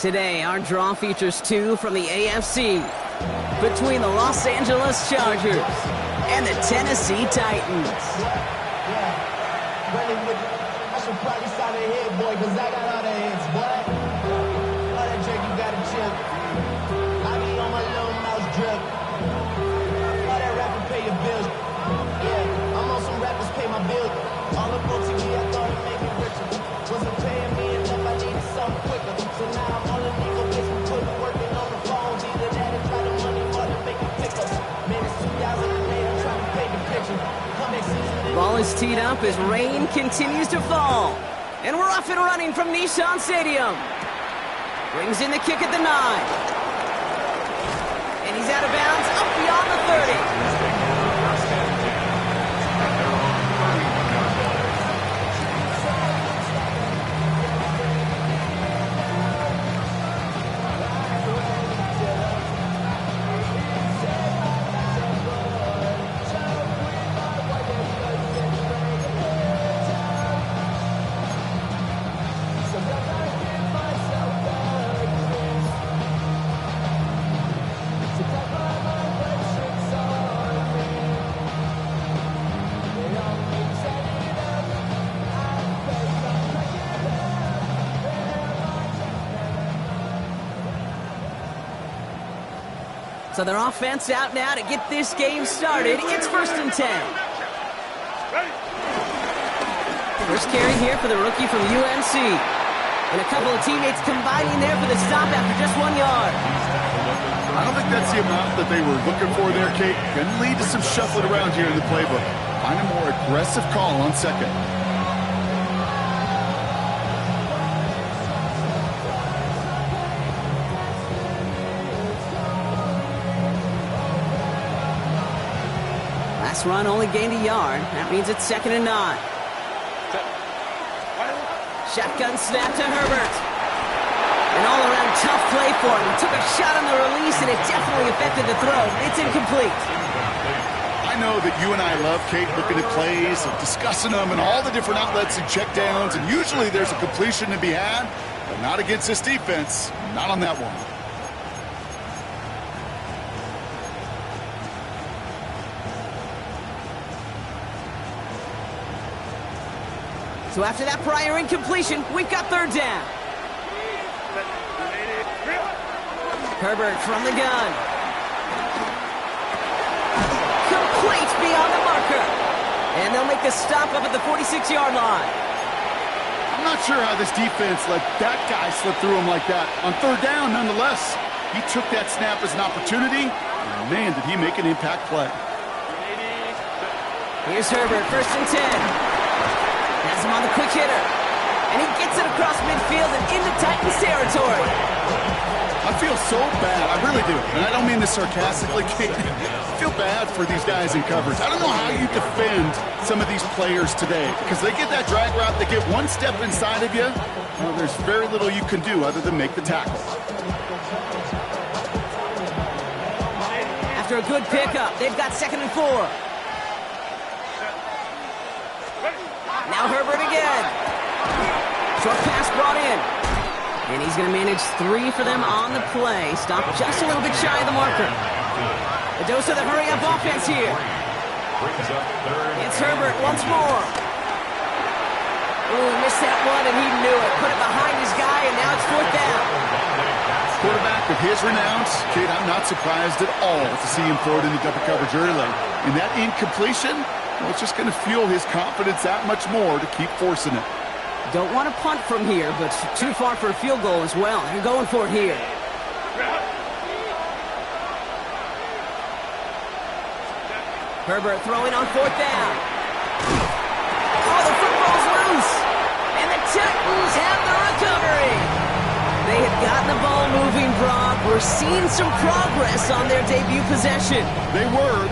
Today, our draw features two from the AFC between the Los Angeles Chargers and the Tennessee Titans. I should probably sign a head, boy, because I got all the heads, boy. All that drink, you got to chill. I be on my little mouse drip. All that rapping, pay your bills. Yeah, I'm on some rappers, pay my bills. All up on TV, I thought it'd make me richer. Wasn't paying me enough, I needed something quicker. So now I'm on the legal basement, putting working on the phones. Either that or try the money hard to make it pick up. Man, it's 2008, I'm trying to paint the picture. Come next season. Ball is teed up as rain continues to fall. And we're off and running from Nissan Stadium. Brings in the kick at the 9. And he's out of bounds up beyond the 30. So their offense out now to get this game started. It's 1st and 10. First carry here for the rookie from UNC. And a couple of teammates combining there for the stop after just 1 yard. I don't think that's the amount that they were looking for there, Kate. Can lead to some shuffling around here in the playbook. Find a more aggressive call on second. Last run only gained a yard. That means it's 2nd and 9. Shotgun snap to Herbert. An all-around tough play for him. He took a shot on the release, and it definitely affected the throw. It's incomplete. I know that you and I love, Kate, looking at plays and discussing them and all the different outlets and checkdowns, and usually there's a completion to be had, but not against this defense. Not on that one. So after that prior incompletion, we've got 3rd down. Herbert from the gun. Complete beyond the marker. And they'll make the stop up at the 46-yard line. I'm not sure how this defense let that guy slip through him like that. On 3rd down, nonetheless, he took that snap as an opportunity, and man, did he make an impact play. Here's Herbert, 1st and 10. Has him on the quick hitter. And he gets it across midfield and into Titans territory. I feel so bad. I really do. And I don't mean this sarcastically, Kate. I feel bad for these guys in coverage. I don't know how you defend some of these players today. Because they get that drag route, they get one step inside of you. Well, there's very little you can do other than make the tackle. After a good pickup, they've got 2nd and 4. Now Herbert again. Short pass brought in. And he's going to manage 3 for them on the play. Stop just a little bit shy of the marker. A dose of the hurry-up offense here. It's Herbert once more. Ooh, missed that one, and he knew it. Put it behind his guy, and now it's 4th down. Quarterback of his renowns, Kate, I'm not surprised at all to see him throw it into double coverage early. And that incompletion, well, it's just going to fuel his confidence that much more to keep forcing it. Don't want to punt from here, but too far for a field goal as well. You're going for it here. Herbert throwing on 4th down. Oh, the football's loose. And the Titans have the recovery. They had gotten the ball moving, Brock. We're seeing some progress on their debut possession. They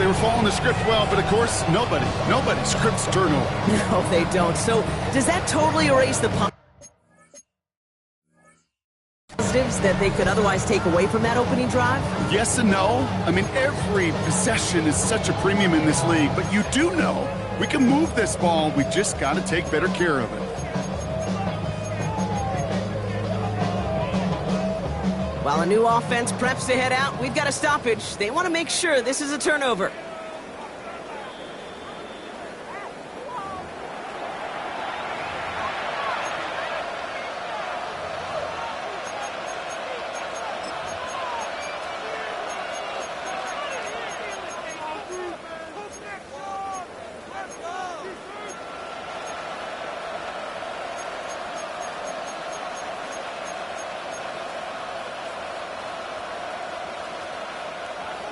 were following the script well, but of course, nobody scripts turnover. No, they don't. So does that totally erase the positives that they could otherwise take away from that opening drive? Yes and no. I mean, every possession is such a premium in this league, but you do know we can move this ball. We just got to take better care of it. While a new offense preps to head out, we've got a stoppage. They want to make sure this is a turnover.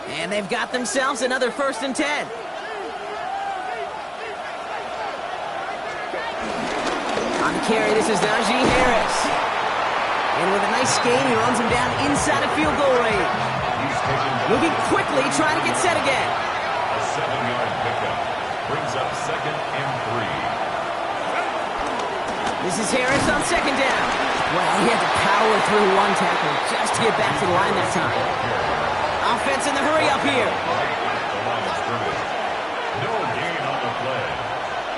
And they've got themselves another 1st and 10. On the carry, this is Najee Harris. And with a nice skate, he runs him down inside of field goal range. Moving quickly, trying to get set again. A 7-yard pickup brings up 2nd and 3. This is Harris on 2nd down. Well, he had to power through one tackle just to get back to the line that time. Offense in the hurry up here. No gain on the play.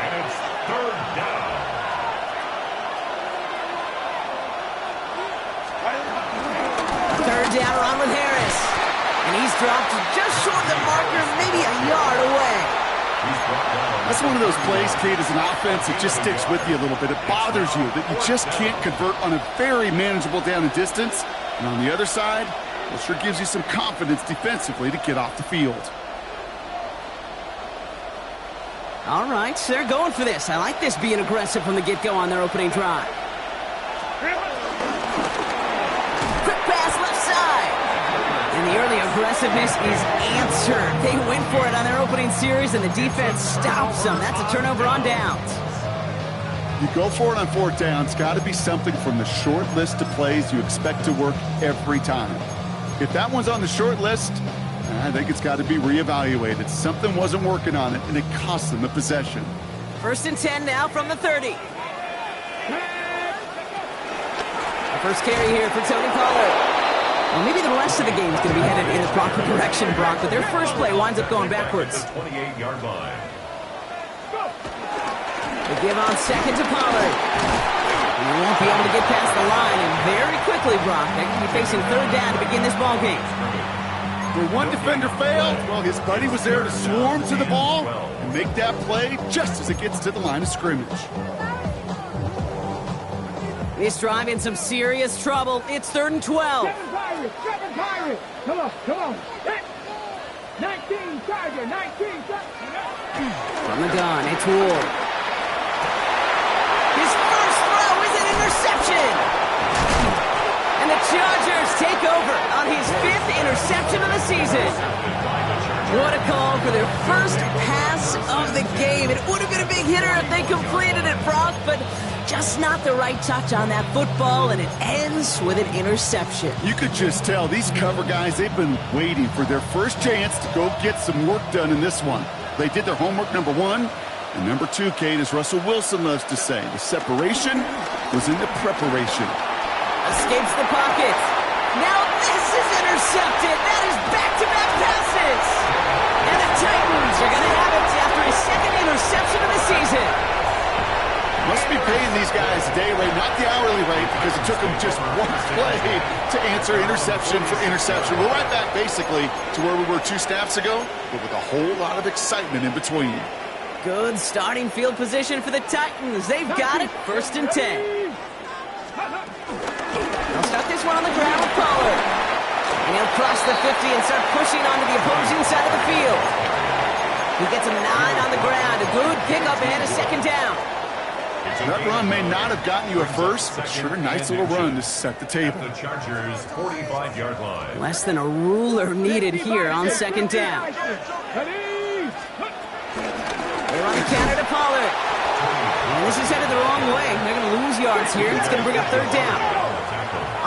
And it's 3rd down. Third down run with Harris. And he's dropped just short of the marker, maybe a yard away. That's one of those plays, Kate, as an offense, it just sticks with you a little bit. It bothers you that you just can't convert on a very manageable down and distance. And on the other side, it sure gives you some confidence defensively to get off the field. All right, so they're going for this. I like this being aggressive from the get-go on their opening drive. Quick pass left side. And the early aggressiveness is answered. They went for it on their opening series, and the defense stops them. That's a turnover on downs. You go for it on 4th down. It's got to be something from the short list of plays you expect to work every time. If that one's on the short list, I think it's got to be reevaluated. Something wasn't working on it, and it cost them the possession. 1st and 10 now from the 30. The first carry here for Tony Pollard. Well, maybe the rest of the game is going to be headed in the proper direction, Brock, but their first play winds up going backwards. 28-yard line. They give on 2nd to Pollard. He won't be able to get past the line, and very quickly, Brock, they could be facing 3rd down to begin this ball game. Where one defender failed, well, his buddy was there to swarm to the ball and make that play just as it gets to the line of scrimmage. This drive in some serious trouble. It's 3rd and 12. Seven Pirates. Come on. 19 Tiger, 19. From the gun, it's Ward. His first throw is an interception. And the Chargers take over on his 5th interception of the season. What a call for their first pass of the game. It would have been a big hitter if they completed it, Brock, but just not the right touch on that football, and it ends with an interception. You could just tell these cover guys, they've been waiting for their first chance to go get some work done in this one. They did their homework, number 1. And number 2, Kate, as Russell Wilson loves to say, the separation was in the preparation. Escapes the pocket. Now this is intercepted. That is back-to-back passes. And the Titans are going to have it after his 2nd interception of the season. Must be paying these guys a day rate, not the hourly rate, because it took them just one play to answer interception for interception. We're right back, basically, to where we were 2 snaps ago, but with a whole lot of excitement in between. Good starting field position for the Titans. They've got it, 1st and 10. They'll start this one on the ground with Pollard. And he'll cross the 50 and start pushing onto the opposing side of the field. He gets a 9 on the ground. A good pickup and a 2nd down. That run may not have gotten you a first, but sure, nice little run to set the table. The Chargers' 45-yard line. Less than a ruler needed here on 2nd down. They run the counter to Pollard. And this is headed the wrong way. They're going to lose yards here. It's going to bring up 3rd down.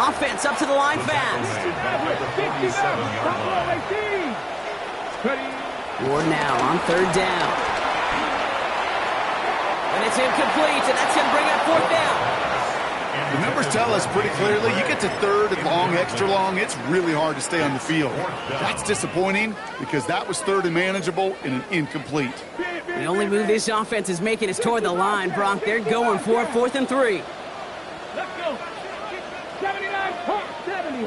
Offense up to the line fast. Ward now on 3rd down. And it's incomplete, and that's going to bring up 4th down. The numbers tell us pretty clearly, you get to 3rd and long, extra long, it's really hard to stay on the field. That's disappointing because that was 3rd and manageable and an incomplete. The only move this offense is making is toward the line, Brock. They're going for it, 4th and 3. Let's go. 79, 70,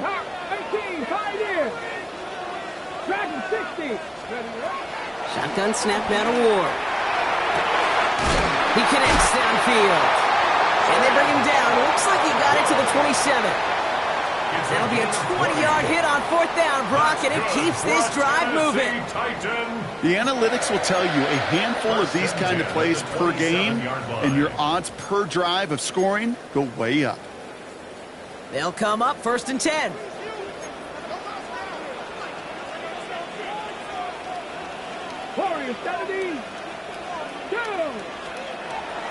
70. Shotgun snap now to Ward. He connects downfield. And they bring him down. Looks like he got it to the 27. That'll be a 20-yard hit on 4th down, Brock, and it keeps this drive moving. The analytics will tell you a handful of these kind of plays per game, and your odds per drive of scoring go way up. They'll come up 1st and 10. Warriors 70.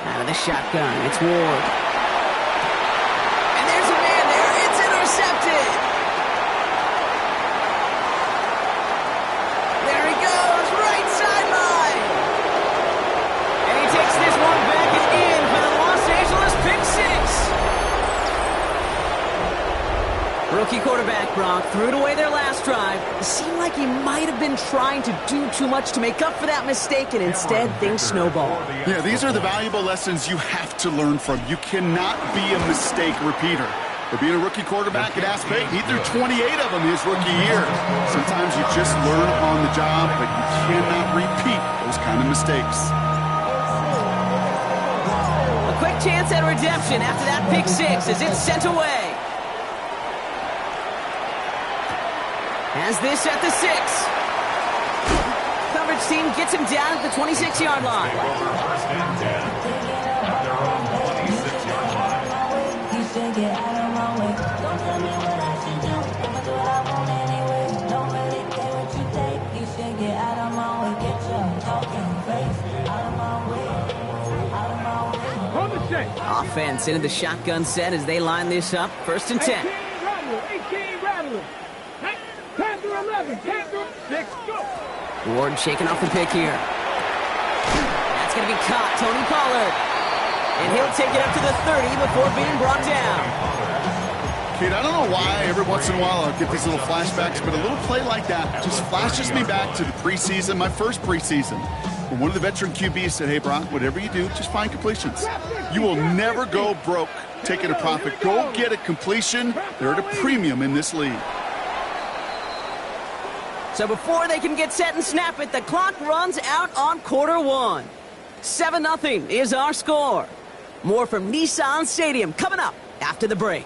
Out of the shotgun, it's Ward. And there's a man there. It's intercepted. There he goes, right sideline. And he takes this one back and in for the Los Angeles pick six. Rookie quarterback Brock threw it away their last drive. It seemed like he might have been trying to do too much to make up for that mistake, and instead things snowballed. Yeah, these are the valuable lessons you have to learn from. You cannot be a mistake repeater. For being a rookie quarterback at Ass Pay, he threw 28 of them his rookie year. Sometimes you just learn on the job, but you cannot repeat those kind of mistakes. A quick chance at redemption after that pick six as it's sent away. Has this at the 6. Coverage team gets him down at the 26-yard line. Offense into the shotgun set as they line this up. 1st and 10. 18 Rattler. 10 through 11. 10 through 6. Go. Ward shaking off the pick here. That's going to be caught. Tony Pollard. And he'll take it up to the 30 before being brought down. Kate, I don't know why every once in a while I'll get these little flashbacks, but a little play like that just flashes me back to the preseason, my first preseason. When one of the veteran QBs said, hey, Brock, whatever you do, just find completions. You will never go broke taking a profit. Go get a completion. They're at a premium in this league. So before they can get set and snap it, the clock runs out on quarter one. 7-0 is our score. More from Nissan Stadium coming up after the break.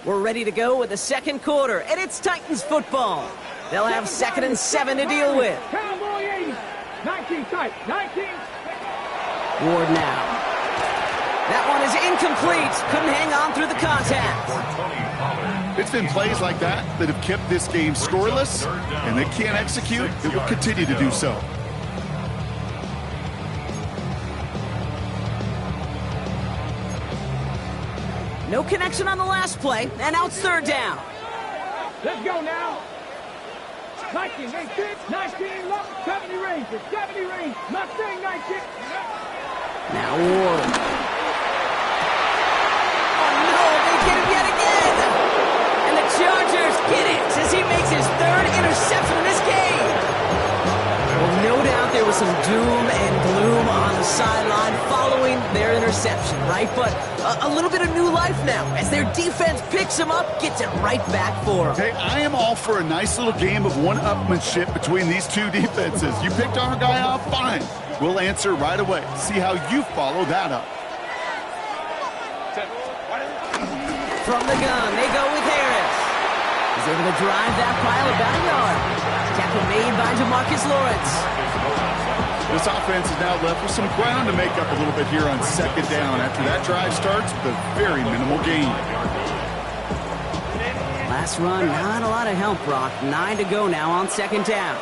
We're ready to go with the second quarter, and it's Titans football. They'll have 2nd and 7 to deal with. Cowboy 80. 19 tight. 19. Ward now. That one is incomplete. Couldn't hang on through the contact. It's been plays like that that have kept this game scoreless, and they can't execute. It will continue to do so. No connection on the last play, and now it's 3rd down. Let's go now. 19, 18, 19, look, 70 range, 70 range, not saying 19. Now Ward. Oh no, they get him yet again. And the Chargers get it as he makes his 3rd interception in this game. Well, no doubt there was some doom and gloom on the sideline following their interception, right? But a little bit of new life now as their defense picks him up, gets it right back for him. Hey, I am all for a nice little game of one-upmanship between these two defenses. You picked our guy off, fine. We'll answer right away. See how you follow that up. From the gun, they go with Harris. He's able to drive that pile about a yard. Tackle made by DeMarcus Lawrence. This offense is now left with some ground to make up a little bit here on 2nd down after that drive starts with a very minimal gain. Last run, not a lot of help, Brock. 9 to go now on 2nd down.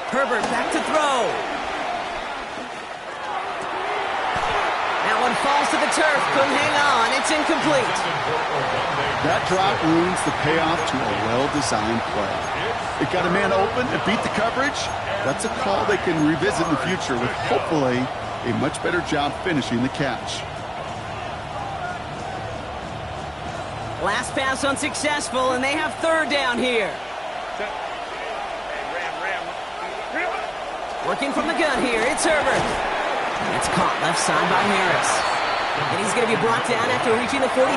Herbert back to throw. That one falls to the turf. Couldn't hang on. It's incomplete. That drop ruins the payoff to a well-designed play. It got a man open and beat the coverage. That's a call they can revisit in the future with hopefully a much better job finishing the catch. Last pass unsuccessful, and they have third down here. Working from the gun here, it's Herbert. It's caught left side by Harris. And he's going to be brought down after reaching the 43.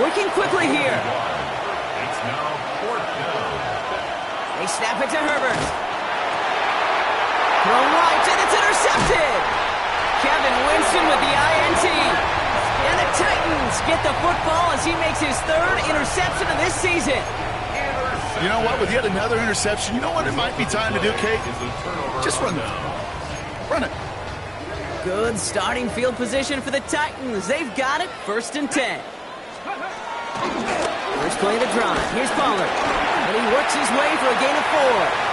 Working quickly here. It's now fourth down. They snap it to Herbert. Throw right, and it's intercepted. Kevin Winston with the INT. And the Titans get the football as he makes his third interception of this season. You know what? With yet another interception, you know what it might be time to do, Kate? Just run it. Run it. Good starting field position for the Titans. They've got it. 1st and 10. First play of the drive. Here's Pollard. And he works his way for a gain of 4.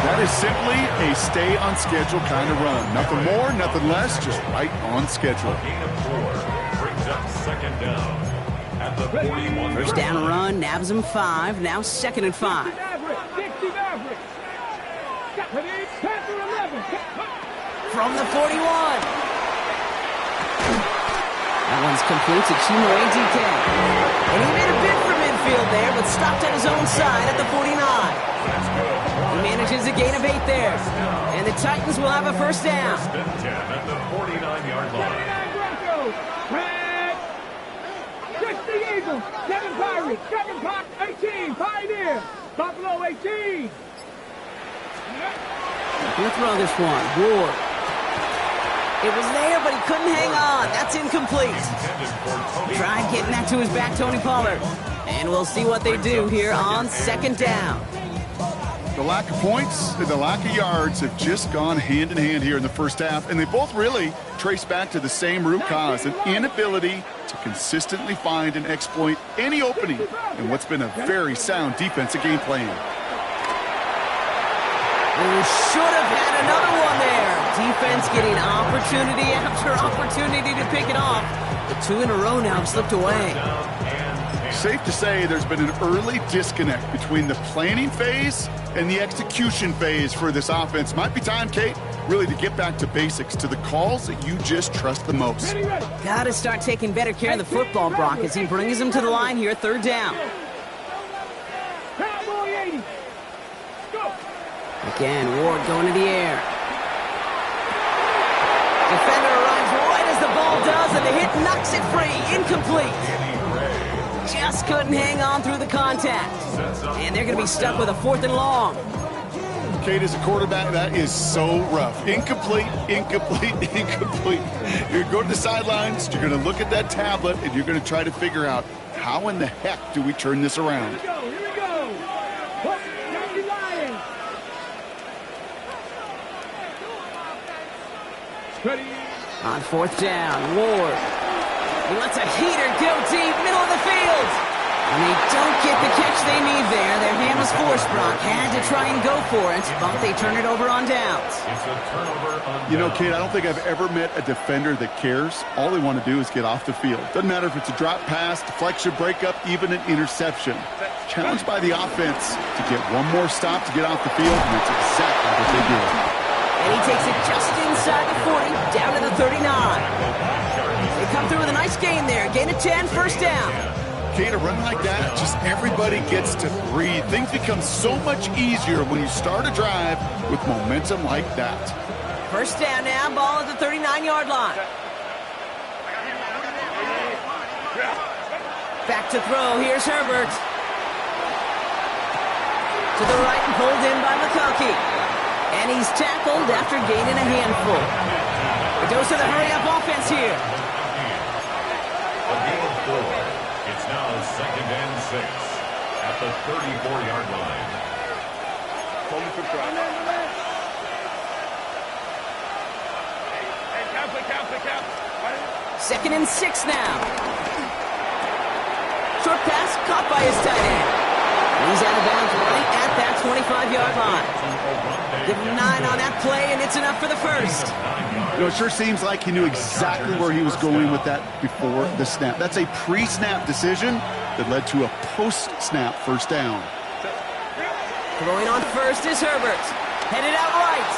That is simply a stay on schedule kind of run. Nothing more, nothing less, just right on schedule. Gain of 4 brings up second down at the 41. First down run, nabs him 5. Now 2nd and 5. From the 41. That one's complete to Chimere DK. And he made a bid for midfield there, but stopped at his own side at the 49. He manages a gain of 8 there. And the Titans will have a first down. 1st and 10 at the 49-yard line. 60 Eagles, 7 Pirates, 7 Pirates, 18 Pioneer, Buffalo 18. He'll throw this one. Ward. It was there, but he couldn't hang on. That's incomplete. Tried getting that to his back, Tony Pollard. And we'll see what they do here on 2nd down. The lack of points and the lack of yards have just gone hand in hand here in the first half, and they both really trace back to the same root cause, an inability to consistently find and exploit any opening in what's been a very sound defensive game plan. We should have had another one there. Defense getting opportunity after opportunity to pick it off. The 2 in a row now have slipped away. Safe to say there's been an early disconnect between the planning phase and the execution phase for this offense. Might be time, Kate, really to get back to basics, to the calls that you just trust the most. Got to start taking better care of the football, Brock, as he brings him to the line here, 3rd down. Cowboy 80. Go. Again, Ward going to the air. Defender arrives right as the ball does, and the hit knocks it free. Incomplete. Just couldn't hang on through the contact. And they're going to be stuck with a 4th and long. Kate, as a quarterback, that is so rough. Incomplete, incomplete, incomplete. You're going to go to the sidelines, you're going to look at that tablet, and you're going to try to figure out how in the heck do we turn this around. Here we go. Hook, Yankee Lions. Ready. On 4th down, Ward. He lets a heater go deep, middle of the field. And they don't get the catch they need there. Their hand was forced, Brock. Had to try and go for it, but they turn it over on downs. It's a turnover on downs. You know, Kate, I don't think I've ever met a defender that cares. All they want to do is get off the field. Doesn't matter if it's a drop pass, deflection, breakup, even an interception. Challenged by the offense to get one more stop to get off the field, and that's exactly what they do. And he takes it just inside the 40, down to the 39. They come through with a nice gain there. Gain of 10, 1st down. Kate, a run like that, just everybody gets to breathe. Things become so much easier when you start a drive with momentum like that. 1st down now, ball at the 39-yard line. Back to throw, here's Herbert. To the right and pulled in by McConkey. And he's tackled after gaining a handful. A dose of the hurry-up offense here. A gain of 4. It's now 2nd and 6 at the 34-yard line. Second and 6 now. Short pass caught by his tight end. He's out of bounds right at that 25-yard line. Give him 9 on that play, and it's enough for the first. You know, it sure seems like he knew exactly where he was going with that before the snap. That's a pre-snap decision that led to a post-snap first down. Throwing on first is Herbert. Headed out right.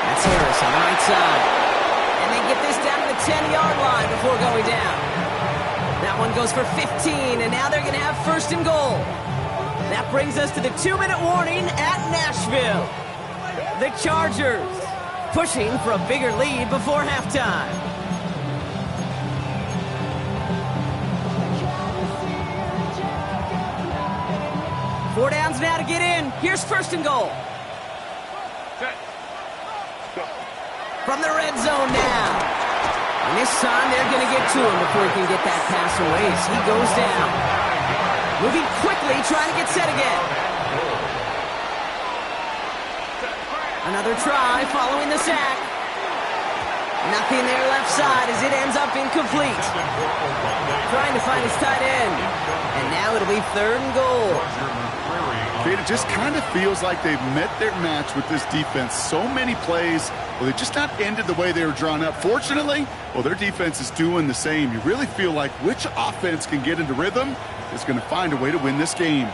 That's Harris on the right side. And they get this down to the 10-yard line before going down. That one goes for 15, and now they're going to have first and goal. That brings us to the 2-minute warning at Nashville. The Chargers pushing for a bigger lead before halftime. Four downs now to get in. Here's first and goal. From the red zone now. And this time they're going to get to him before he can get that pass away as he goes down. Moving quickly, trying to get set again. Another try following the sack. Nothing there left side as it ends up incomplete. Trying to find his tight end. And now it'll be third and goal. It just kind of feels like they've met their match with this defense. So many plays, well, they just not ended the way they were drawn up. Fortunately, well, their defense is doing the same. You really feel like which offense can get into rhythm is going to find a way to win this game.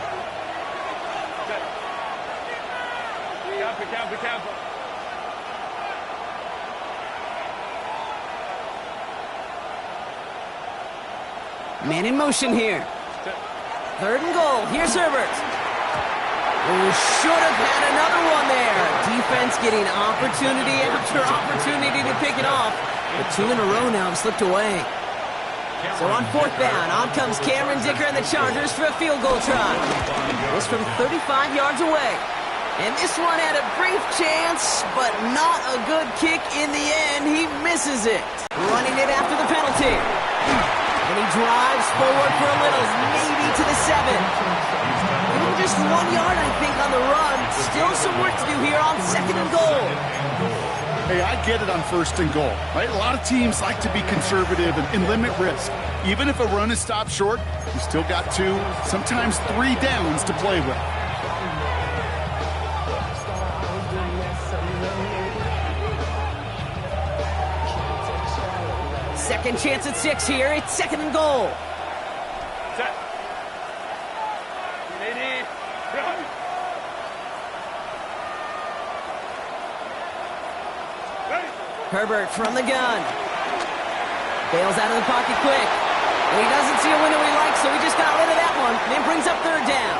Man in motion here. Third and goal. Here's Herbert. Who should have had another one there. Defense getting opportunity after opportunity to pick it off. But 2 in a row now have slipped away. So on fourth down, on comes Cameron Dicker and the Chargers for a field goal try. This from 35 yards away. And this one had a brief chance, but not a good kick in the end. He misses it. Running it after the penalty. And he drives forward for a little, maybe to the 7. Just 1 yard, I think, on the run. Still some work to do here on second and goal. Hey, I get it on first and goal, right? A lot of teams like to be conservative and limit risk. Even if a run is stopped short, you still got 2, sometimes 3 downs to play with. Second chance at 6 here. It's second and goal. Herbert from the gun. Bails out of the pocket quick. And he doesn't see a window he likes, so he just got rid of that one. And brings up third down.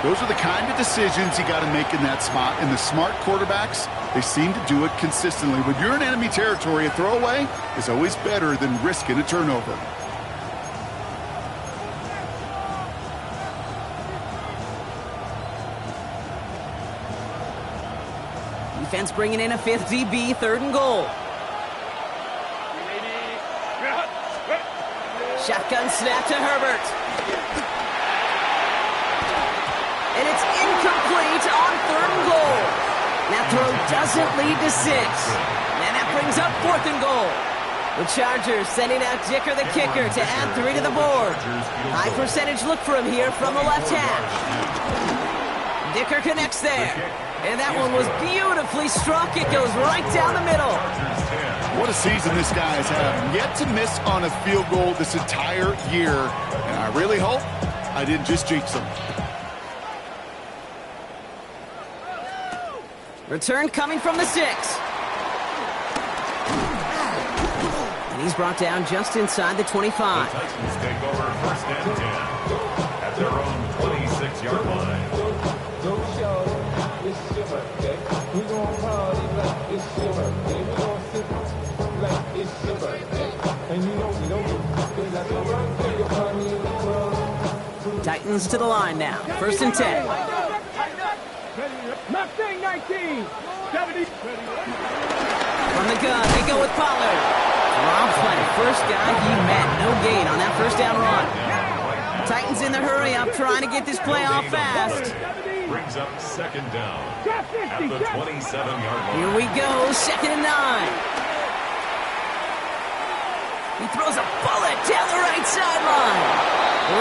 Those are the kind of decisions you got to make in that spot. And the smart quarterbacks, they seem to do it consistently. When you're in enemy territory, a throwaway is always better than risking a turnover. Defense bringing in a 5th DB, third and goal. Shotgun snap to Herbert. And it's incomplete on third and goal. That throw doesn't lead to 6. And that brings up fourth and goal. The Chargers sending out Dicker the kicker to add 3 to the board. High percentage look for him here from the left hash. Dicker connects there. And that one was beautifully struck. It goes right down the middle. What a season this guy has had. Yet to miss on a field goal this entire year. And I really hope I didn't just jinx him. Return coming from the 6. And he's brought down just inside the 25. The Titans take over first and 10 at their own 26-yard line. Titans to the line now. First and 10. Mustang 19. 70. From the gun, they go with Pollard. Robbed by the first guy he met. No gain on that first down run. Titans in the hurry up, trying to get this play off fast. Brings up second down at the 27-yard line. Here we go, second and 9. He throws a bullet down the right sideline.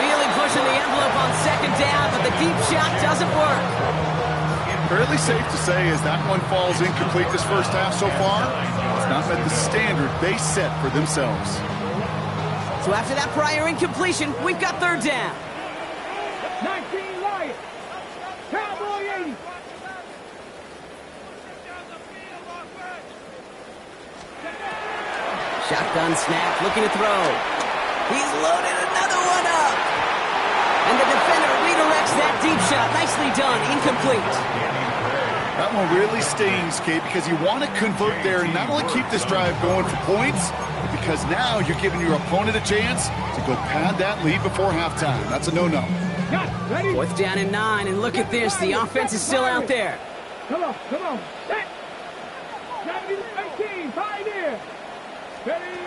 Really pushing the envelope on second down, but the deep shot doesn't work. Fairly safe to say as that one falls incomplete this first half so far, it's not met the standard they set for themselves. So after that prior incompletion, we've got third down. 19 Lions. Cowboy 80. Shotgun snap, looking to throw. He's loaded another one up. And the defender redirects that deep shot. Nicely done, incomplete. That one really stings, Kate, because you want to convert there and not only keep this drive going for points, because now you're giving your opponent a chance to go pad that lead before halftime. That's a no-no. Fourth down and 9, and look at this. The offense is still out there. Come on, come on. Set. 18, Pioneer. Ready.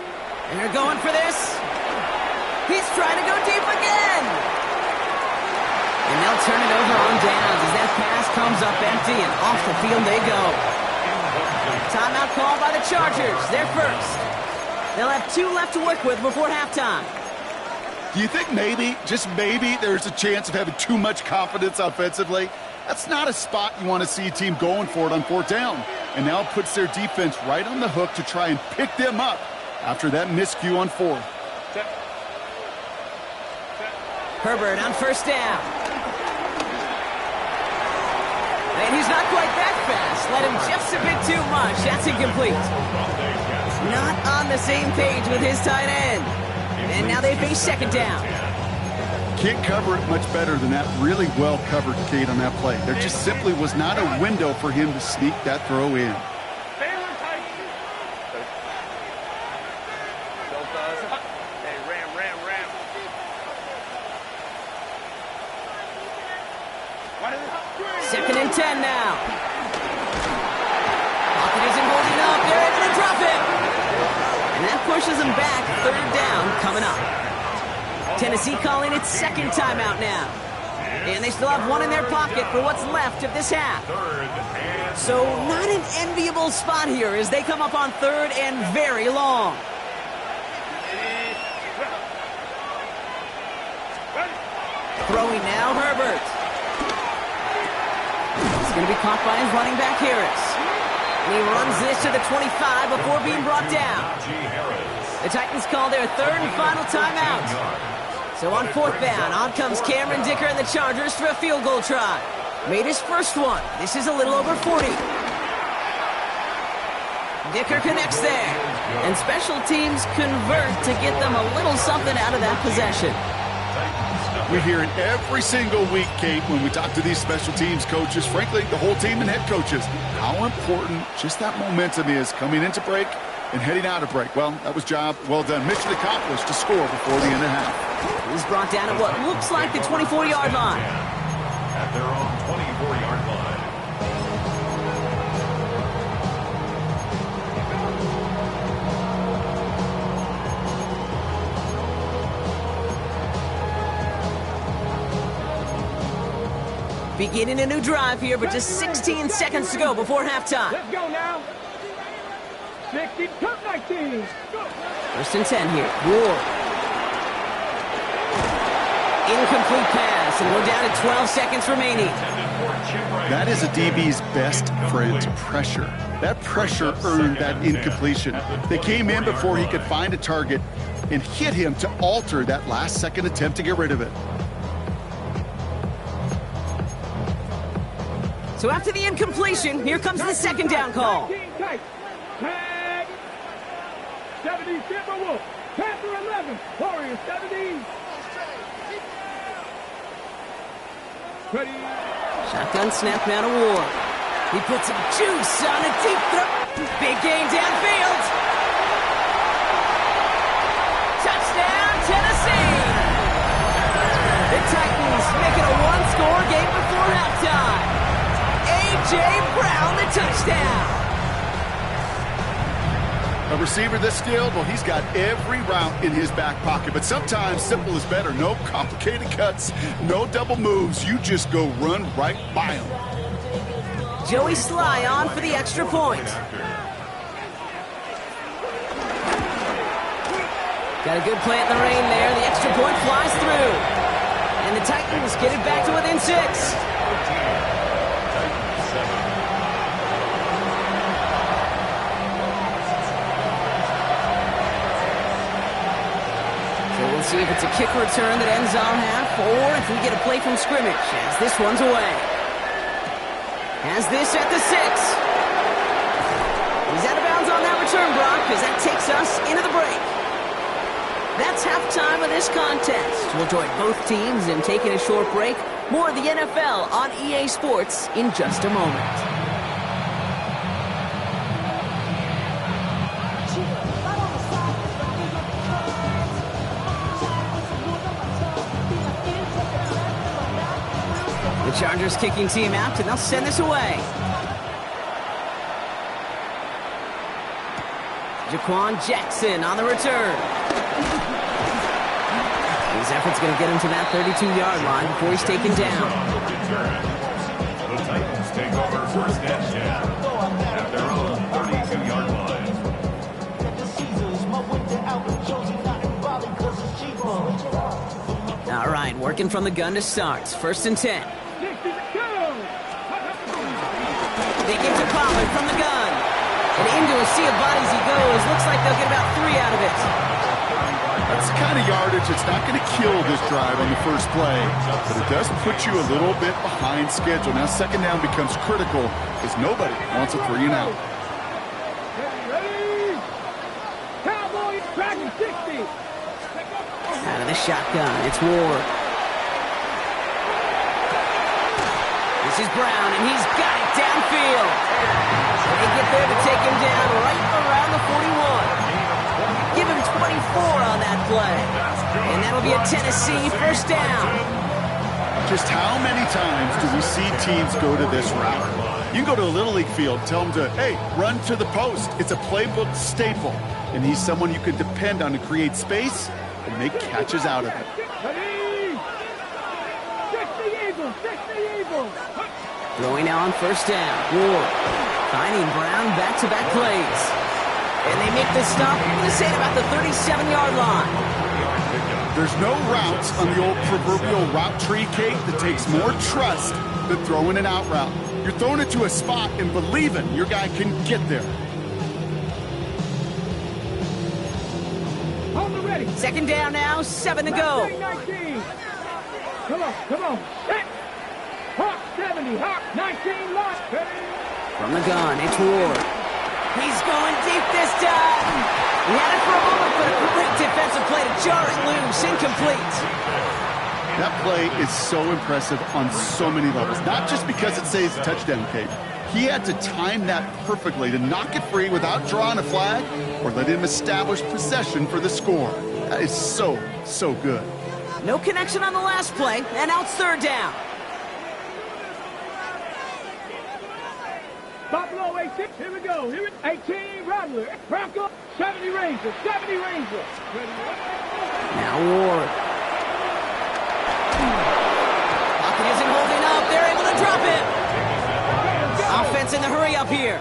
And they're going for this. He's trying to go deep again. And they'll turn it over on downs as that pass comes up empty, and off the field they go. Timeout call by the Chargers. They're first. They'll have 2 left to work with before halftime. Do you think maybe, just maybe, there's a chance of having too much confidence offensively? That's not a spot you want to see a team going for it on fourth down. And now it puts their defense right on the hook to try and pick them up after that miscue on fourth. Herbert on first down. And he's not quite that fast. Let him just a bit too much. That's incomplete. Not on the same page with his tight end. And now they face second down. Can't cover it much better than that really well covered Kate on that play. There just simply was not a window for him to sneak that throw in. Second and 10 now. Pocket isn't holding up. They're able to drop it. And that pushes them back. Third down coming up. Tennessee calling its second timeout now. And they still have one in their pocket for what's left of this half. So not an enviable spot here as they come up on third and very long. Throwing now, Herbert. He's going to be caught by his running back, Harris. And he runs this to the 25 before being brought down. The Titans call their third and final timeout. So on fourth down, on comes Cameron Dicker and the Chargers for a field goal try. Made his first one. This is a little over 40. Dicker connects there. And special teams convert to get them a little something out of that possession. We hear it every single week, Kate, when we talk to these special teams coaches, frankly, the whole team and head coaches, how important just that momentum is coming into break and heading out of break. Well, that was job well done. Mission accomplished to score before the end of half. He's brought down at what looks like the 24-yard line. At their own 24-yard line. Beginning a new drive here, but just 16 seconds to go before halftime. Let's go now. 60, 19. First and 10 here. Ward. Incomplete pass, and we're down to 12 seconds remaining. That is a DB's best friend, pressure. That pressure earned that incompletion. They came in before he could find a target and hit him to alter that last-second attempt to get rid of it. So after the incompletion, here comes the second down call. Tag. 70, Timberwolf. Panther 11. Warriors 70. Ready. Shotgun snap now to Ward. He puts some juice on a deep throw. Big gain downfield. Touchdown, Tennessee. The Titans make it a one-score game before halftime. A.J. Brown, the touchdown. A receiver this skilled, well, he's got every route in his back pocket. But sometimes simple is better. No complicated cuts, no double moves. You just go run right by him. Joey Sly on for the extra point. Got a good play in the rain there. The extra point flies through. And the Titans get it back to within 6. So we'll see if it's a kick return that ends on half, or if we get a play from scrimmage, as this one's away. Has this at the 6. He's out of bounds on that return, Brock, because that takes us into the break. That's halftime of this contest. We'll join both teams in taking a short break. More of the NFL on EA Sports in just a moment. The Chargers kicking team out, and they'll send this away. Jaquan Jackson on the return. His effort's going to get him to that 32-yard line before he's taken down. The Titans take over first and 10 at their own 32-yard line. All right, working from the gun to start. First and 10. They get to Pollard from the gun. And into a sea of bodies he goes. Looks like they'll get about 3 out of it. That's the kind of yardage that's not going to kill this drive on the first play, but it does put you a little bit behind schedule. Now second down becomes critical because nobody wants a 3 and out. Ready? Cowboys tracking 60. Out of the shotgun, it's Ward. This is Brown, and he's got it downfield. They get there to take him down right around the 41. Give him 24 on that play. And that'll be a Tennessee first down. Just how many times do we see teams go to this route? You can go to a Little League field, tell them to, hey, run to the post. It's a playbook staple. And he's someone you can depend on to create space and make catches out of it. Ready? 60 Eagles, 60 Eagles. Throwing now on first down. Ward finding Brown back-to-back plays. And they make this stop, I'm going to say, at about the 37-yard line. There's no routes on the old proverbial route tree, Kate, that takes more trust than throwing an out route. You're throwing it to a spot and believing your guy can get there. On the ready. Second down now, 7 to go. 19. Come on. Set. Hawk 70, Hawk 19, lock. From the gun, it's Ward. He's going deep this time. He had it for a moment, but a great defensive play to jar it loose. Incomplete. That play is so impressive on so many levels. Not just because it saves a touchdown, Kate. He had to time that perfectly to knock it free without drawing a flag or let him establish possession for the score. That is so good. No connection on the last play, and now it's third down. Buffalo 18, here we go. 18, Rattler, Bronco, 70 Rangers, 70 Rangers. Now Ward. Lockett isn't holding up. They're able to drop it. Offense in the hurry up here.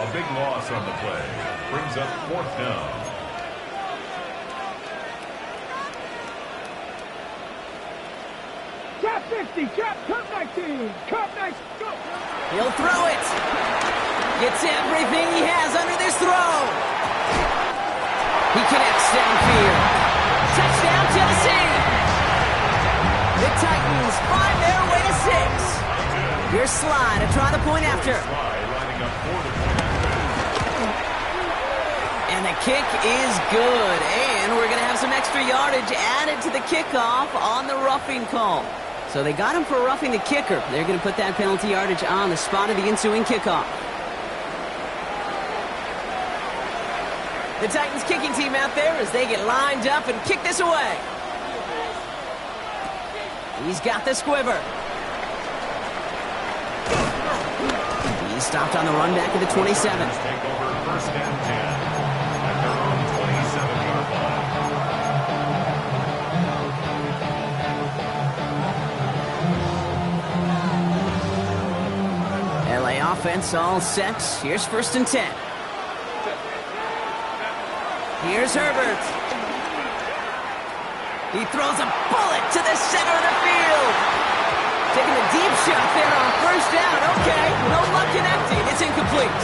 A big loss on the play brings up fourth down. Drop 50, drop 19, Cup 19, go. He'll throw it. Gets everything he has under this throw. He connects downfield. Touchdown, Tennessee. The Titans find their way to 6. Here's Sly to try the point after. And the kick is good. And we're going to have some extra yardage added to the kickoff on the roughing call. So they got him for roughing the kicker. They're going to put that penalty yardage on the spot of the ensuing kickoff. The Titans kicking team out there as they get lined up and kick this away. He's got the squiver. He's stopped on the run back at the 27. Take over first and 10 at their own 27-yard line. LA offense all set. Here's first and 10. Here's Herbert. He throws a bullet to the center of the field. Taking a deep shot there on first down. Okay, no luck connecting. It's incomplete.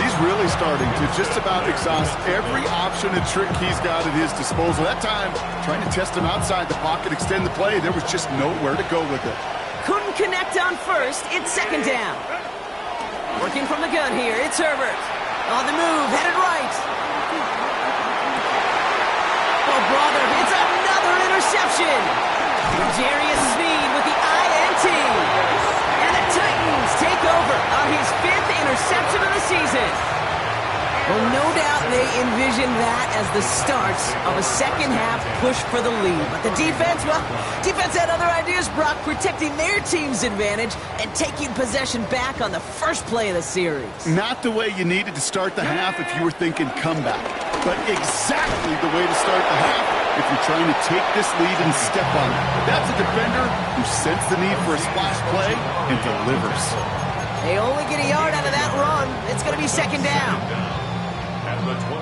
He's really starting to just about exhaust every option and trick he's got at his disposal. That time, trying to test him outside the pocket, extend the play, there was just nowhere to go with it. Couldn't connect on first. It's second down. Working from the gun here. It's Herbert. On the move, headed right. Oh, brother, it's another interception. Jarius Sneed with the INT. And the Titans take over on his 5th interception of the season. Well, no doubt they envisioned that as the start of a second-half push for the lead. But the defense, well, defense had other ideas, Brock, protecting their team's advantage and taking possession back on the first play of the series. Not the way you needed to start the half if you were thinking comeback, but exactly the way to start the half if you're trying to take this lead and step on it. That's a defender who senses the need for a splash play and delivers. They only get a yard out of that run. It's going to be second down.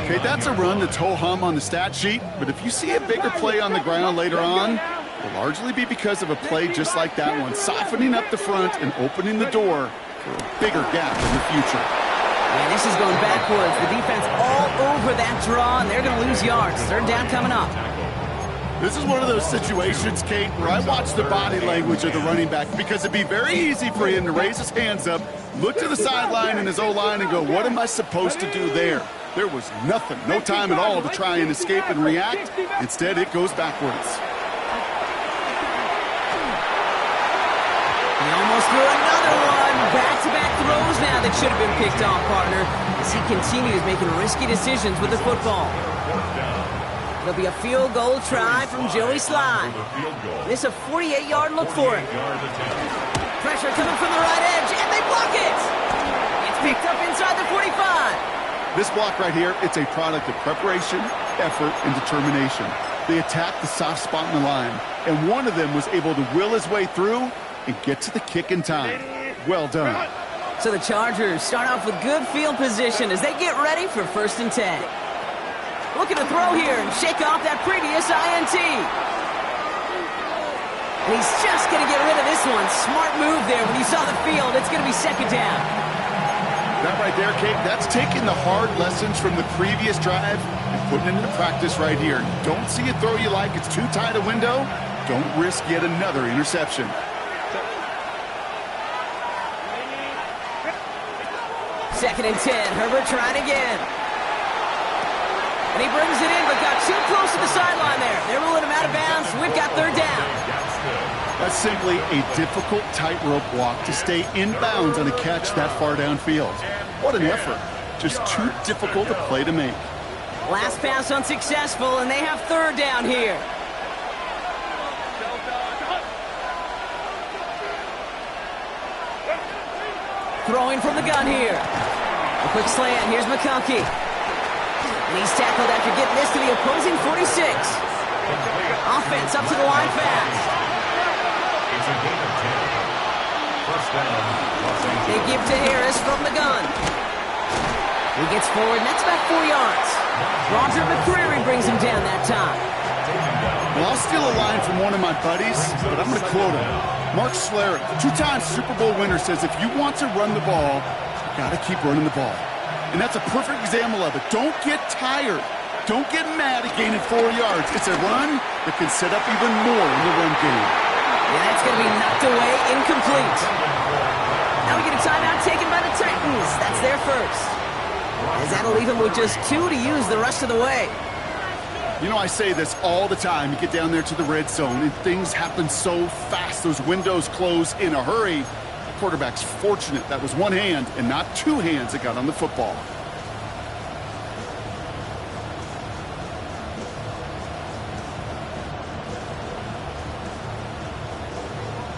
Okay, that's a run that's ho-hum on the stat sheet, but if you see a bigger play on the ground later on, it will largely be because of a play just like that one, softening up the front and opening the door for a bigger gap in the future. And this is going backwards. The defense all over that draw, and they're going to lose yards. Third down coming up. This is one of those situations, Kate, where I watch the body language of the running back because it'd be very easy for him to raise his hands up, look to the sideline and his O-line and go, what am I supposed to do there? There was nothing, no time at all to try and escape and react. Instead, it goes backwards. He almost threw another one. Back-to-back throws now that should have been picked off, partner, as he continues making risky decisions with the football. It'll be a field goal try from Joey Slye. This a 48-yard look for him. Pressure coming from the right edge, and they block it. It's picked up inside the 45. This block right here, it's a product of preparation, effort, and determination. They attacked the soft spot in the line, and one of them was able to will his way through and get to the kick in time. Well done. So the Chargers start off with good field position as they get ready for 1st and 10. Looking to throw here and shake off that previous INT. And he's just going to get rid of this one. Smart move there when you saw the field. It's going to be second down. That right there, Kate, that's taking the hard lessons from the previous drive and putting it into practice right here. Don't see a throw you like it's too tight a window. Don't risk yet another interception. Second and 10. Herbert trying again. And he brings it in, but got too close to the sideline there. They're ruling him out of bounds. We've got third down. That's simply a difficult tightrope walk to stay in bounds on a catch that far downfield. What an effort. Just too difficult a play to make. Last pass unsuccessful, and they have third down here. Throwing from the gun here. A quick slant. Here's McConkey. And he's tackled after getting this to the opposing 46. Offense up to the line fast. They give to Harris from the gun. He gets forward, and that's about 4 yards. Roger McCreary brings him down that time. Well, I'll steal a line from one of my buddies, but I'm going to quote him. Mark Schlereth, 2-time Super Bowl winner, says if you want to run the ball, you got to keep running the ball. And that's a perfect example of it. Don't get tired. Don't get mad at gaining 4 yards. It's a run that can set up even more in the run game. And that's going to be knocked away, incomplete. Now we get a timeout taken by the Titans. That's their first. As that'll leave them with just 2 to use the rest of the way. You know, I say this all the time. You get down there to the red zone, and things happen so fast. Those windows close in a hurry. The quarterback's fortunate that was one hand and not 2 hands that got on the football.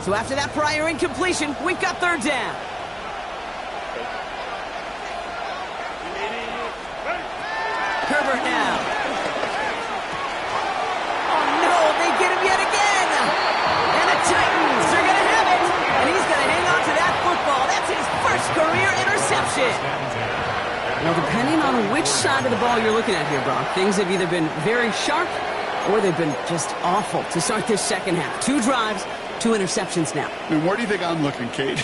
So after that prior incompletion, we've got third down. Herbert now. Oh no, they get him yet again. And the Titans are going to have it. And he's going to hang on to that football. That's his first career interception. Now, depending on on which side of the ball you're looking at here, Brock. Things have either been very sharp or they've been just awful to start this second half. 2 drives, 2 interceptions now. I mean, where do you think I'm looking, Kate?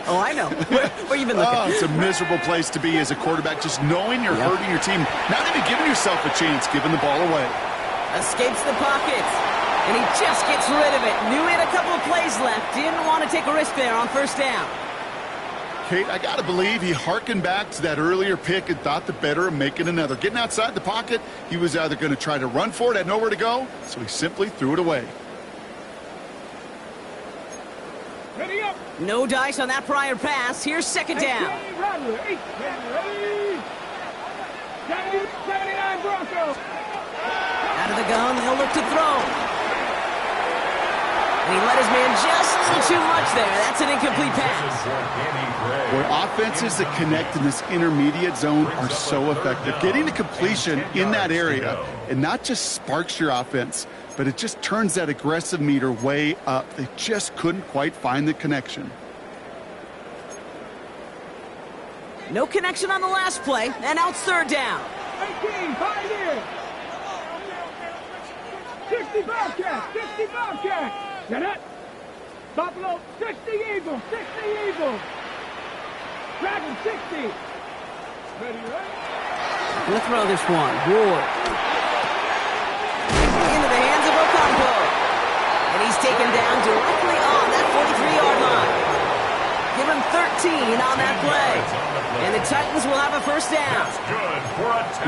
Oh, I know. Where you been looking? Oh, it's a miserable place to be as a quarterback, just knowing you're hurting your team. Not even giving yourself a chance, giving the ball away. Escapes the pocket, and he just gets rid of it. Knew he had a couple of plays left. Didn't want to take a risk there on first down. Kate, I got to believe he hearkened back to that earlier pick and thought the better of making another. Getting outside the pocket, he was either going to try to run for it, had nowhere to go, so he simply threw it away. No dice on that prior pass. Here's second down. 79 Broncos. Out of the gun, they'll look to throw. And he let his man just a little too much there. That's an incomplete pass. Where offenses that connect in this intermediate zone are so effective. Getting the completion in that area, and not just sparks your offense, but it just turns that aggressive meter way up. They just couldn't quite find the connection. No connection on the last play, and now it's third down. 18, 5 years. 60 Bobcats, 60 Bobcats. Get it? Buffalo, 60 Eagles, 60 Eagles. Dragon, 60. Ready, right? We'll throw this one. Ward. Into the hands of Ocampo. And he's taken down directly on that 43-yard line. Give him 13 on that play. And the Titans will have a first down.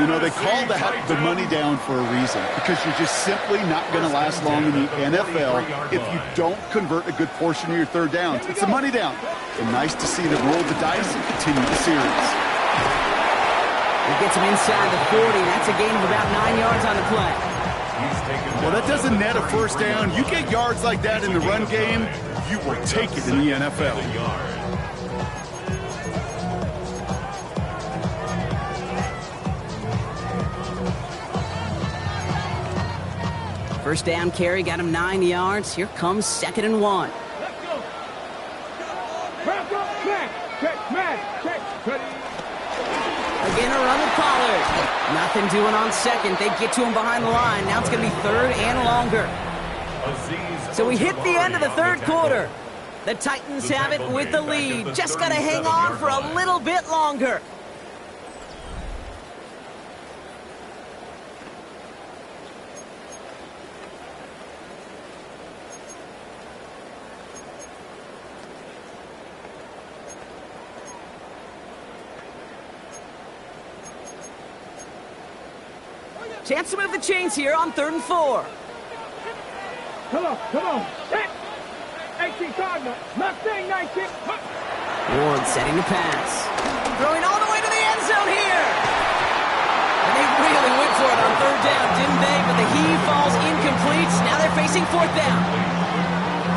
You know, they call the money down for a reason, because you're just simply not going to last long in the NFL if you don't convert a good portion of your third downs. It's a money down. And nice to see them roll the dice and continue the series. He gets him inside the 40. That's a gain of about 9 yards on the play. Well, that doesn't net a first down. You get yards like that in the run game, you will take it in the NFL. First down carry got him 9 yards. Here comes 2nd and 1. Let's go. Bronco, check. Ready. Again, a run with Pollard. Nothing doing on second. They get to him behind the line. Now it's going to be 3rd and longer. So we hit the end of the 3rd quarter. The Titans have it with the lead. Just got to hang on for a little bit longer. Chance to move the chains here on 3rd and 4. Come on. Hit. 18 Cardinal. Mustang 19. Ward setting the pass. Throwing all the way to the end zone here. And they really went for it on 3rd down, didn't they? But the heave falls incomplete. Now they're facing 4th down.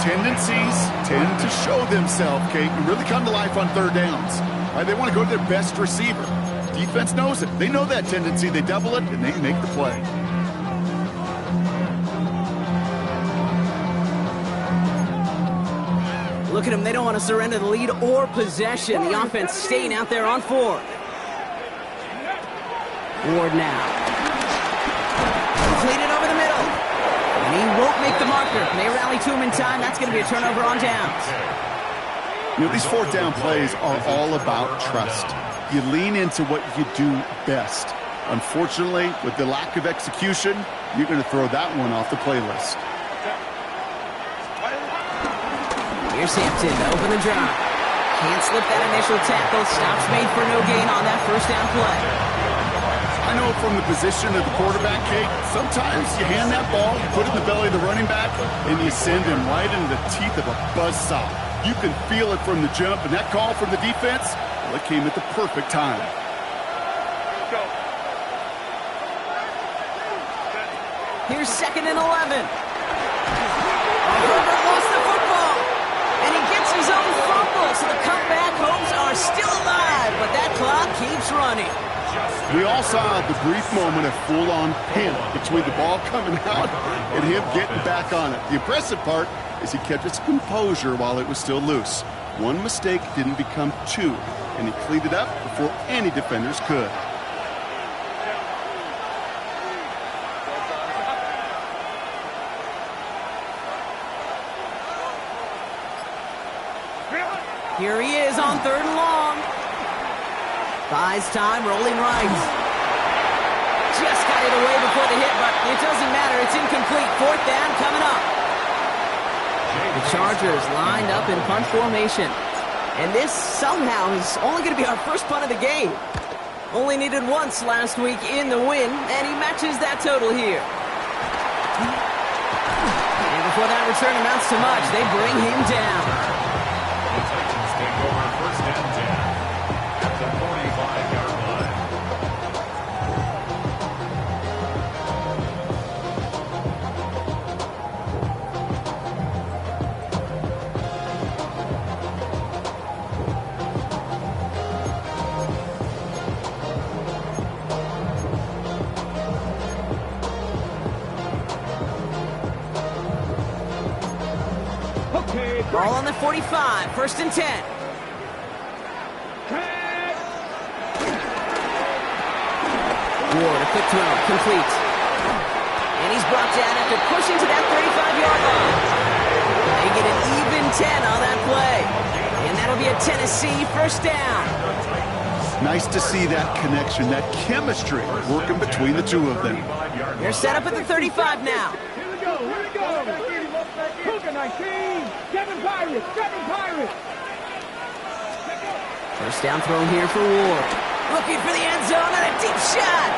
Tendencies tend to show themselves, Kate, and really come to life on 3rd downs. Right? They want to go to their best receiver. Defense knows it. They know that tendency. They double it, and they make the play. Look at them. They don't want to surrender the lead or possession. The offense staying out there on 4th. Ward now. Completed over the middle. And he won't make the marker. They rally to him in time. That's going to be a turnover on downs. You know, these 4th down plays are all about trust. You lean into what you do best. Unfortunately, with the lack of execution, you're going to throw that one off the playlist. Here's Hampton to open the drive. Can't slip that initial tackle. Stops made for no gain on that first down play. I know from the position of the quarterback, Kate, sometimes you hand that ball, you put it in the belly of the running back, and you send him right into the teeth of a buzzsaw. You can feel it from the jump, and that call from the defense, well, it came at the perfect time. Here's 2nd and 11. Herbert lost the football, and he gets his own fumble, so the comeback hopes are still alive, but that clock keeps running. We all saw the brief moment of full-on panic between the ball coming out and him getting back on it. The impressive part is he kept his composure while it was still loose. One mistake didn't become 2, and he cleaned it up before any defenders could. Here he is on 3rd and long. Buys time, rolling right. Just got it away before the hit, but it doesn't matter. It's incomplete. 4th down coming up. The Chargers lined up in punt formation. And this somehow is only going to be our first punt of the game. Only needed once last week in the win, and he matches that total here. And before that return amounts to much, they bring him down. The Titans take over 1st and 10 at the 45-yard line. Ball on the 45, 1st and 10. Ward, a quick throw, complete. And he's brought down after pushing to that 35-yard line. They get an even 10 on that play. And that'll be a Tennessee 1st down. Nice to see that connection, that chemistry working between the two of them. They're set up at the 35 now. Here we go, here we go. Cougar 19, 7 Pirates, 7 Pirates. 1st down throw here for Ward. Looking for the end zone and a deep shot.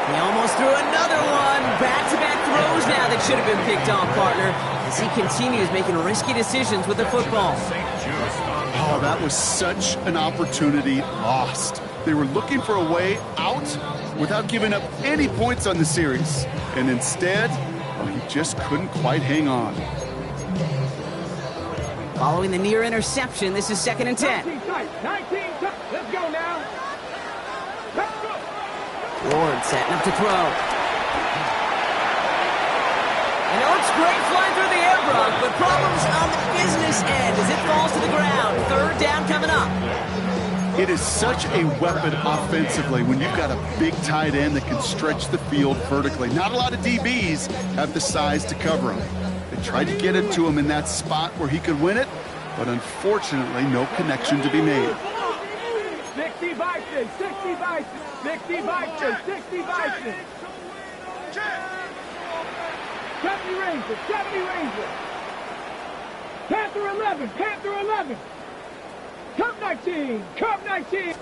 He almost threw another one. Back-to-back throws now that should have been picked off, partner, as he continues making risky decisions with the football. Oh, that was such an opportunity lost. They were looking for a way out without giving up any points on the series. And instead, well, he just couldn't quite hang on. Following the near interception, this is 2nd and 10. 19 tight, 19 tight. Let's go now. Let's go. Ward setting up to throw. And it looks great flying through the air, Brock, but problems on the business end as it falls to the ground. 3rd down coming up. It is such a weapon offensively when you've got a big tight end that can stretch the field vertically. Not a lot of DBs have the size to cover him. They tried to get it to him in that spot where he could win it, but unfortunately, no connection to be made. 60 Bison, 60 Bison, 60 Bison, 60 Bison. 70 Rangers, 70 Rangers. Panther 11, Panther 11. Cup 19, Cup 19.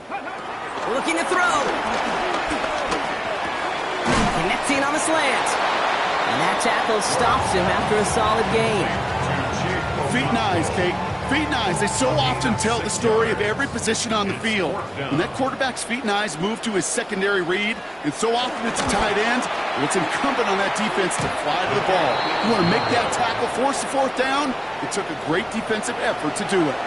Looking to throw. Connecting on the slant. And that tackle stops him after a solid gain. Feet and eyes, Kate. Feet and eyes. They so often tell the story of every position on the field. When that quarterback's feet and eyes move to his secondary read, and so often it's a tight end, well, it's incumbent on that defense to fly to the ball. You want to make that tackle, force the 4th down? It took a great defensive effort to do it.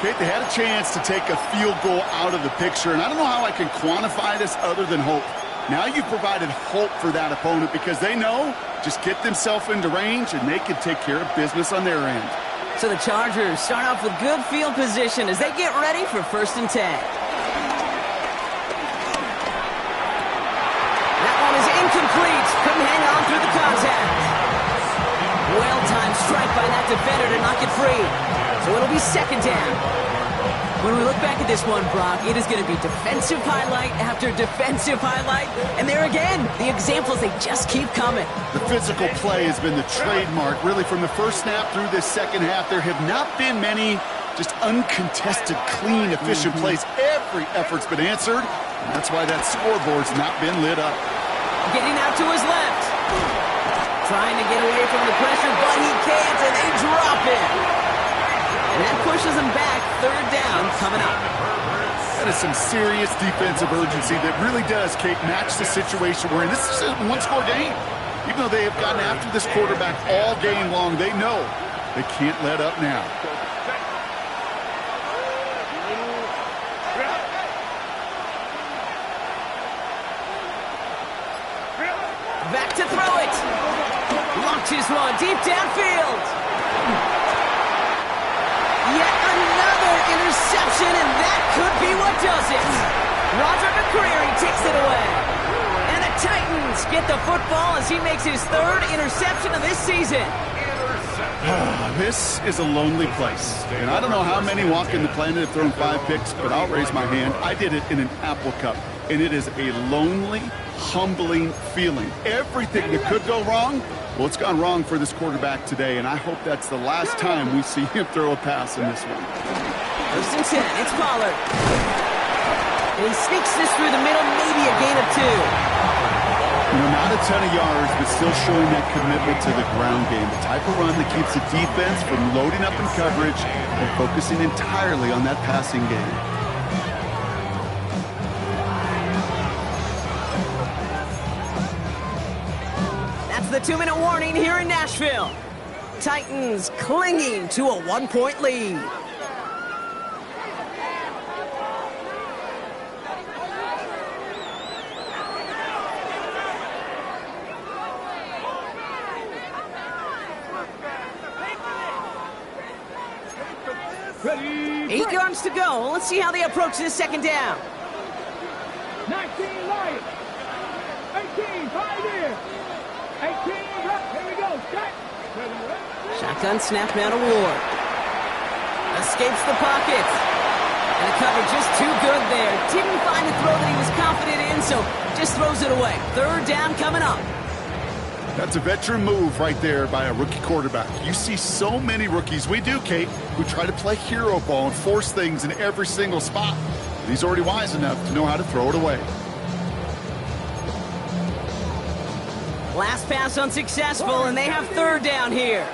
Kate, they had a chance to take a field goal out of the picture, and I don't know how I can quantify this other than hope. Now you've provided hope for that opponent because they know just get themselves into range and they can take care of business on their end. So the Chargers start off with good field position as they get ready for 1st and 10. That one is incomplete. Couldn't hang on through the contact. Well-timed strike by that defender to knock it free. So it'll be 2nd down. When we look back at this one, Brock, it is going to be defensive highlight after defensive highlight. And there again, the examples, they just keep coming. The physical play has been the trademark. Really, from the first snap through this 2nd half, there have not been many just uncontested, clean, efficient plays. Every effort's been answered. And that's why that scoreboard's not been lit up. Getting out to his left. Trying to get away from the pressure, but he can't, and they drop it. And that pushes them back. 3rd down coming up. That is some serious defensive urgency that really does, Kate, match the situation we're in. This is a one-score game. Even though they have gotten after this quarterback all game long, they know they can't let up now. Back to throw it. Launches one deep downfield. Yet another interception, and that could does it. Roger McCreary takes it away. And the Titans get the football as he makes his third interception of this season. This is a lonely place. And I don't know how many walking the planet have thrown 5 picks, but I'll raise my hand. I did it in an Apple Cup. And it is a lonely, humbling feeling. Everything that could go wrong, well, it's gone wrong for this quarterback today. And I hope that's the last time we see him throw a pass in this one. First and 10, it's Pollard. And he sneaks this through the middle, maybe a gain of 2. You know, not a ton of yards, but still showing that commitment to the ground game. The type of run that keeps the defense from loading up in coverage and focusing entirely on that passing game. That's the 2-minute warning here in Nashville. Titans clinging to a 1-point lead. Ready. 8 yards to go. Let's see how they approach this second down. 19 Lions. 18 Pioneers. 18 Rep. Here we go. Set. Shotgun snap now to Ward. Escapes the pocket. And the cover just too good there. Didn't find the throw that he was confident in, so just throws it away. Third down coming up. That's a veteran move right there by a rookie quarterback. You see so many rookies, we do, Kate, who try to play hero ball and force things in every single spot. But he's already wise enough to know how to throw it away. Last pass unsuccessful, and they have third down here.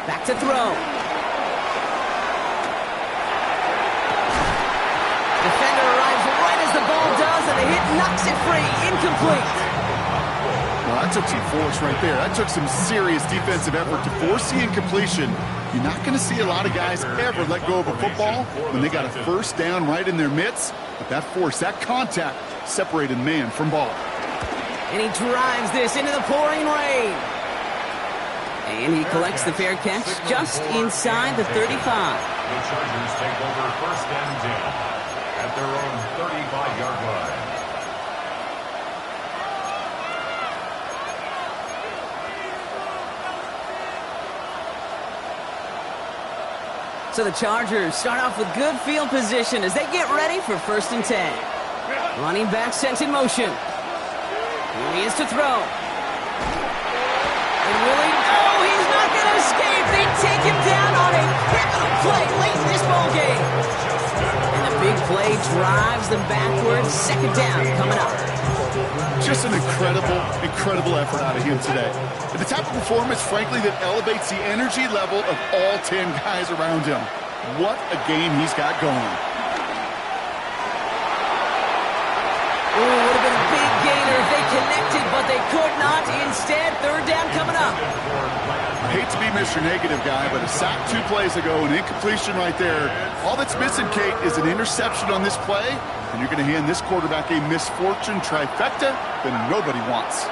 Back to throw. Defender arrives right as the ball does, and the hit knocks it free. Incomplete. Well, that took some force right there. That took some serious defensive effort to force the incompletion. You're not going to see a lot of guys ever let go of a football when they got a first down right in their midst. But that force, that contact, separated man from ball. And he drives this into the pouring rain. And he collects the fair catch just inside the 35. The Chargers take over first and 10 at their own 35-yard line. So the Chargers start off with good field position as they get ready for first and 10. Running back sent in motion. Here he is to throw. And Willie, oh, he's not going to escape. They take him down on a pivotal play late in this ball game. And the big play drives them backwards. Second down coming up. Just an incredible effort out of him today. And the type of performance, frankly, that elevates the energy level of all 10 guys around him. What a game he's got going. Ooh, would have been a big gainer if they connected, but they could not. Instead, third down coming up. I hate to be Mr. Negative guy, but a sack 2 plays ago, an incompletion right there. All that's missing, Kate, is an interception on this play, and you're going to hand this quarterback a misfortune trifecta that nobody wants.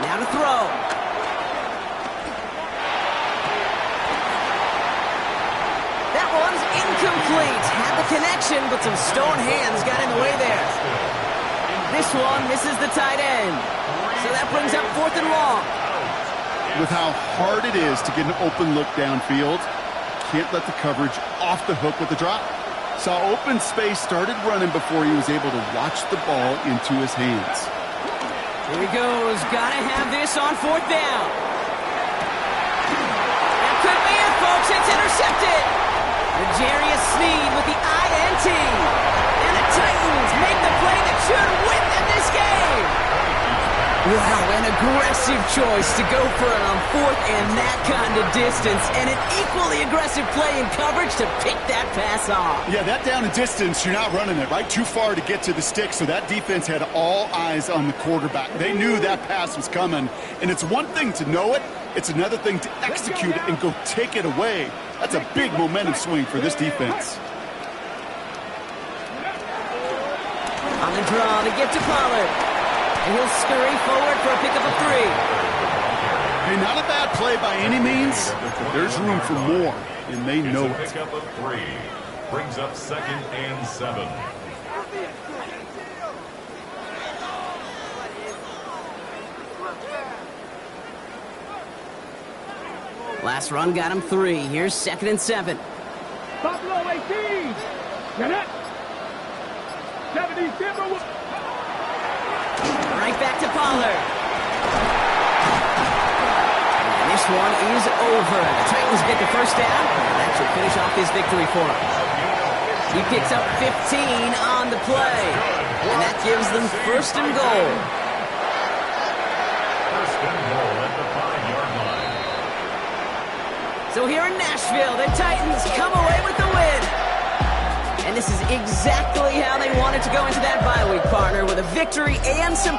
Now to throw. That one's incomplete. Had the connection, but some stone hands got in the way there. This one misses the tight end. So that brings up fourth and long. With how hard it is to get an open look downfield, can't let the coverage off the hook with the drop. Saw open space, started running before he was able to watch the ball into his hands. Here he goes. Gotta have this on fourth down. That could be it, folks. It's intercepted. L'Jarius Sneed with the INT. And the Titans make the play that should win them this game. Wow, an aggressive choice to go for it on fourth and that kind of distance. And an equally aggressive play in coverage to pick that pass off. Yeah, that down and distance, you're not running it, right? Too far to get to the stick, so that defense had all eyes on the quarterback. They knew that pass was coming. And it's one thing to know it, it's another thing to execute it and go take it away. That's a big momentum swing for this defense. On the draw to get to Pollard. And he'll scurry forward for a pickup of 3. Hey, not a bad play by any means. There's room for more, and they know it. Pickup of 3 brings up 2nd and 7. Last run got him 3. Here's 2nd and 7. Buffalo 18. Get it. 70 Timberwolves. Right back to Pollard. And this one is over. The Titans get the first down. And that should finish off his victory for him. He picks up 15 on the play. And that gives them 1st and goal. 1st and goal at the 5-yard line. So here in Nashville, the Titans come away with the win. And this is exactly how they wanted to go into that bye week, partner, with a victory and some